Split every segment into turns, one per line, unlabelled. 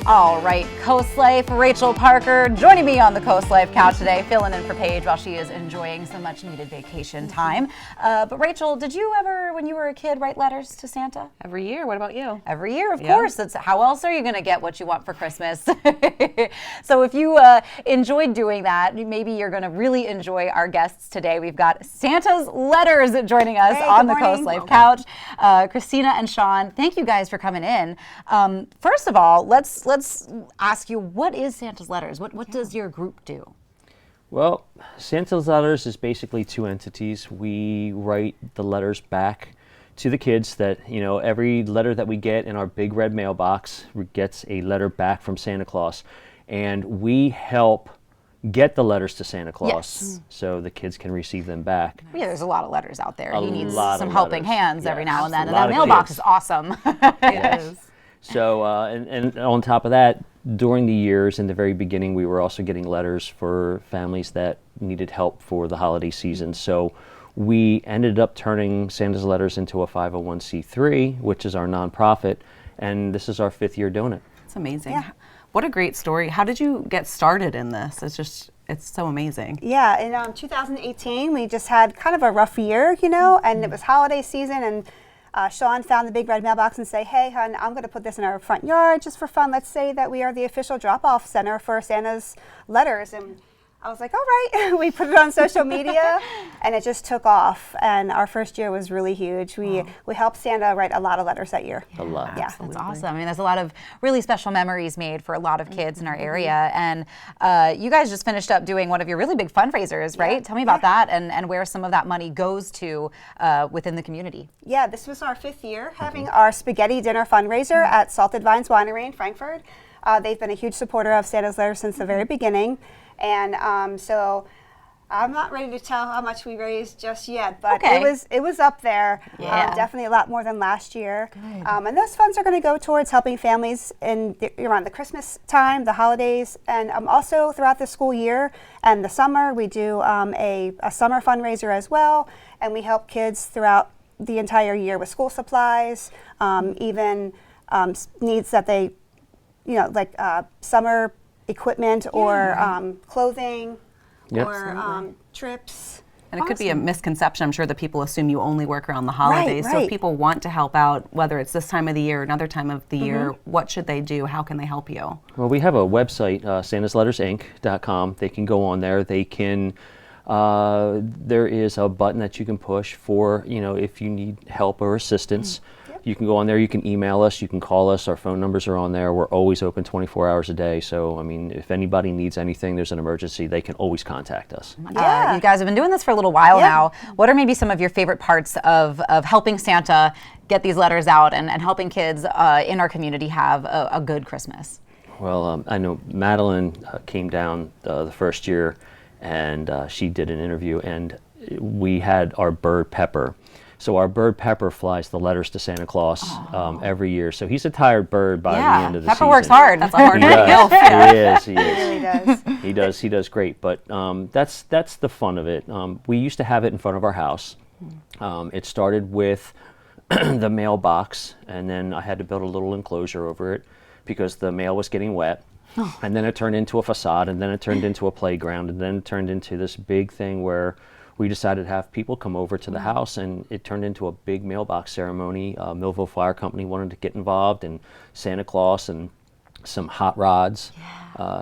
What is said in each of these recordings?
All right, CoastLife, Rachel Parker joining me on the CoastLife couch today, filling in for Paige while she is enjoying some much needed vacation time. But Rachel, did you ever, when you were a kid, write letters to Santa?
Every year. What about you?
Every year, of course. That's how else are you going to get what you want for Christmas? So if you enjoyed doing that, maybe you're going to really enjoy our guests today. We've got Santa's Letters joining us on the CoastLife couch. Christina and Sean, thank you guys for coming in. First of all, let's ask you, what is Santa's Letters? What does your group do?
Well, Santa's Letters is basically two entities. We write the letters back to the kids that, every letter that we get in our big red mailbox gets a letter back from Santa Claus. And we help get the letters to Santa Claus so the kids can receive them back.
Yeah, there's a lot of letters out there. He needs
lot
some
of
helping
letters.
hands every now and then. And
lot
that
of
mailbox
kids.
is awesome.
It is.
So, and on top of that, during the years, in the very beginning, we were also getting letters for families that needed help for the holiday season. So we ended up turning Santa's Letters into a 501c3, which is our nonprofit, and this is our 5th year doing it.
It's amazing. Yeah. What a great story. How did you get started in this? It's so amazing.
Yeah, in 2018, we just had kind of a rough year, and it was holiday season, and Sean found the big red mailbox and say, hey, hon, I'm going to put this in our front yard just for fun. Let's say that we are the official drop-off center for Santa's Letters. And I was like, all right. We put it on social media, and it just took off. And our first year was really huge. We helped Santa write a lot of letters that year.
A lot.
Yeah,
That's awesome. I mean, there's a lot of really special memories made for a lot of kids in our area. And you guys just finished up doing one of your really big fundraisers, right? Tell me about that and where some of that money goes to within the community.
Yeah, this was our 5th year having our spaghetti dinner fundraiser at Salted Vines Winery in Frankfurt. They've been a huge supporter of Santa's Letters since the very beginning. And so I'm not ready to tell how much we raised just yet, but it was up there. Definitely a lot more than last year. And those funds are going to go towards helping families around the Christmas time, the holidays, and also throughout the school year and the summer. We do a summer fundraiser as well, and we help kids throughout the entire year with school supplies, even needs that they, like summer equipment or clothing or trips.
And it could be a misconception. I'm sure that people assume you only work around the holidays. So if people want to help out, whether it's this time of the year or another time of the year, what should they do? How can they help you?
Well, we have a website, santaslettersinc.com. They can go on there. They can, there is a button that you can push for, if you need help or assistance. You can go on there, you can email us, you can call us, our phone numbers are on there. We're always open 24 hours a day. So, if anybody needs anything, there's an emergency, they can always contact us.
You guys have been doing this for a little while now. What are maybe some of your favorite parts of helping Santa get these letters out and helping kids in our community have a good Christmas?
Well, I know Madeline came down the first year and she did an interview, and we had our bird Pepper. So our bird Pepper flies the letters to Santa Claus every year. So he's a tired bird by the end of the season.
Pepper works hard. That's a hard
He is.
He really does.
He does great. But that's the fun of it. We used to have it in front of our house. It started with the mailbox, and then I had to build a little enclosure over it because the mail was getting wet. And then it turned into a facade, and then it turned into a playground, and then it turned into this big thing where we decided to have people come over to the house, and it turned into a big mailbox ceremony. Millville Fire Company wanted to get involved, and Santa Claus and some hot rods.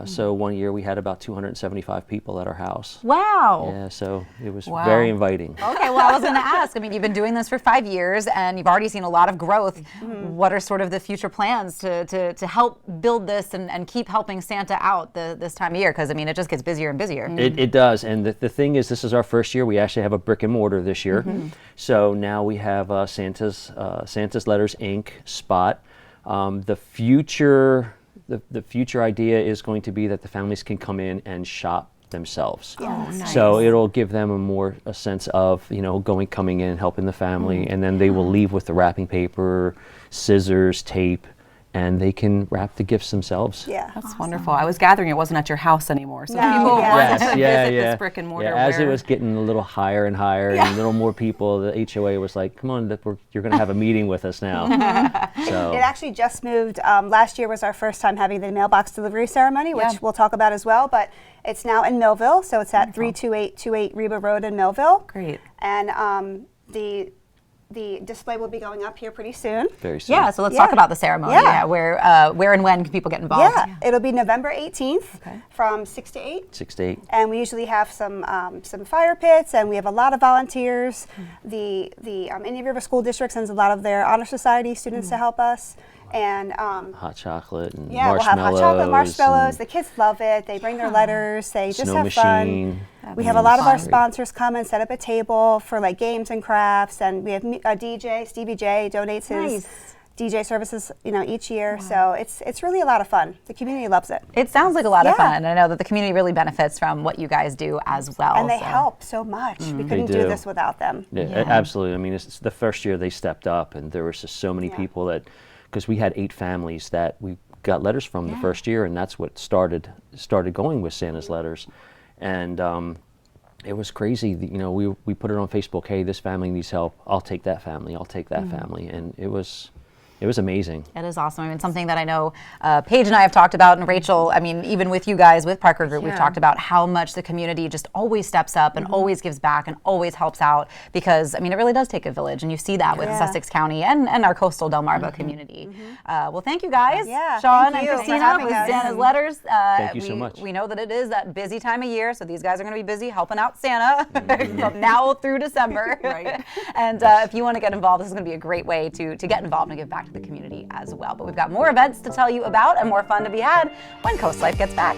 So one year we had about 275 people at our house.
Wow.
Yeah, so it was very inviting.
Okay, well, I was going to ask, you've been doing this for 5 years and you've already seen a lot of growth. What are sort of the future plans to help build this and keep helping Santa out this time of year? Because, it just gets busier and busier.
It does, and the thing is, this is our first year. We actually have a brick and mortar this year. So now we have Santa's Letters Inc. spot. The future idea is going to be that the families can come in and shop themselves.
Nice.
So it'll give them a sense of, coming in, helping the family, and then they will leave with the wrapping paper, scissors, tape, and they can wrap the gifts themselves.
Yeah.
That's wonderful. I was gathering it wasn't at your house anymore, so
No,
people
yeah.
wanted
Yes,
to
yeah,
visit
yeah.
this brick and mortar.
Yeah, as it
where-
was getting a little higher and higher, and a little more people, the HOA was like, "Come on, you're going to have a meeting with us now." So
It actually just moved. Last year was our first time having the mailbox delivery ceremony, which
Yeah.
we'll talk about as well. But it's now in Millville, so it's at 32828 Reba Road in Millville.
Great.
And the display will be going up here pretty soon.
very soon.
Yeah, so let's talk about the ceremony.
Yeah.
Where and when can people get involved?
Yeah, it'll be November 18th from 6 to 8.
6 to 8.
And we usually have some fire pits, and we have a lot of volunteers. The Indian River School District sends a lot of their honor society students to help us. And
Hot chocolate and
yeah, we'll have
marshmallows.
hot chocolate, marshmallows.
and
The kids love it. They bring their letters. They just
snow
have
machine.
fun. We have a lot of our
Fun.
sponsors come and set up a table for like games and crafts, and we have a DJ. Stevie J donates his DJ services, each year. So it's really a lot of fun. The community loves it,
It sounds like a lot of
Yeah.
fun. I know that the community really benefits from what you guys do as well.
and they
so.
help so much. We couldn't do
do.
this without them.
Yeah, absolutely. I mean, it's the first year they stepped up, and there was just so many people that, because we had 8 families that we got letters from the first year, and that's what started going with Santa's letters, and it was crazy. We put it on Facebook. Hey, this family needs help. I'll take that family. I'll take that family, and it was amazing.
It is awesome. I mean, something that I know Paige and I have talked about, and Rachel, I mean, even with you guys, with Parker Group, we've talked about how much the community just always steps up and always gives back and always helps out, because, I mean, it really does take a village, and you see that with Sussex County and our coastal Delmarva community. Well, thank you guys,
Yeah,
Sean
thank
and
you for
Christina
having
with
us.
Santa's Letters.
Thank you so much.
We know that it is that busy time of year, so these guys are going to be busy helping out Santa from now through December.
Right.
And if you want to get involved, this is going to be a great way to get involved and give back to the community as well. But we've got more events to tell you about and more fun to be had when CoastLife gets back.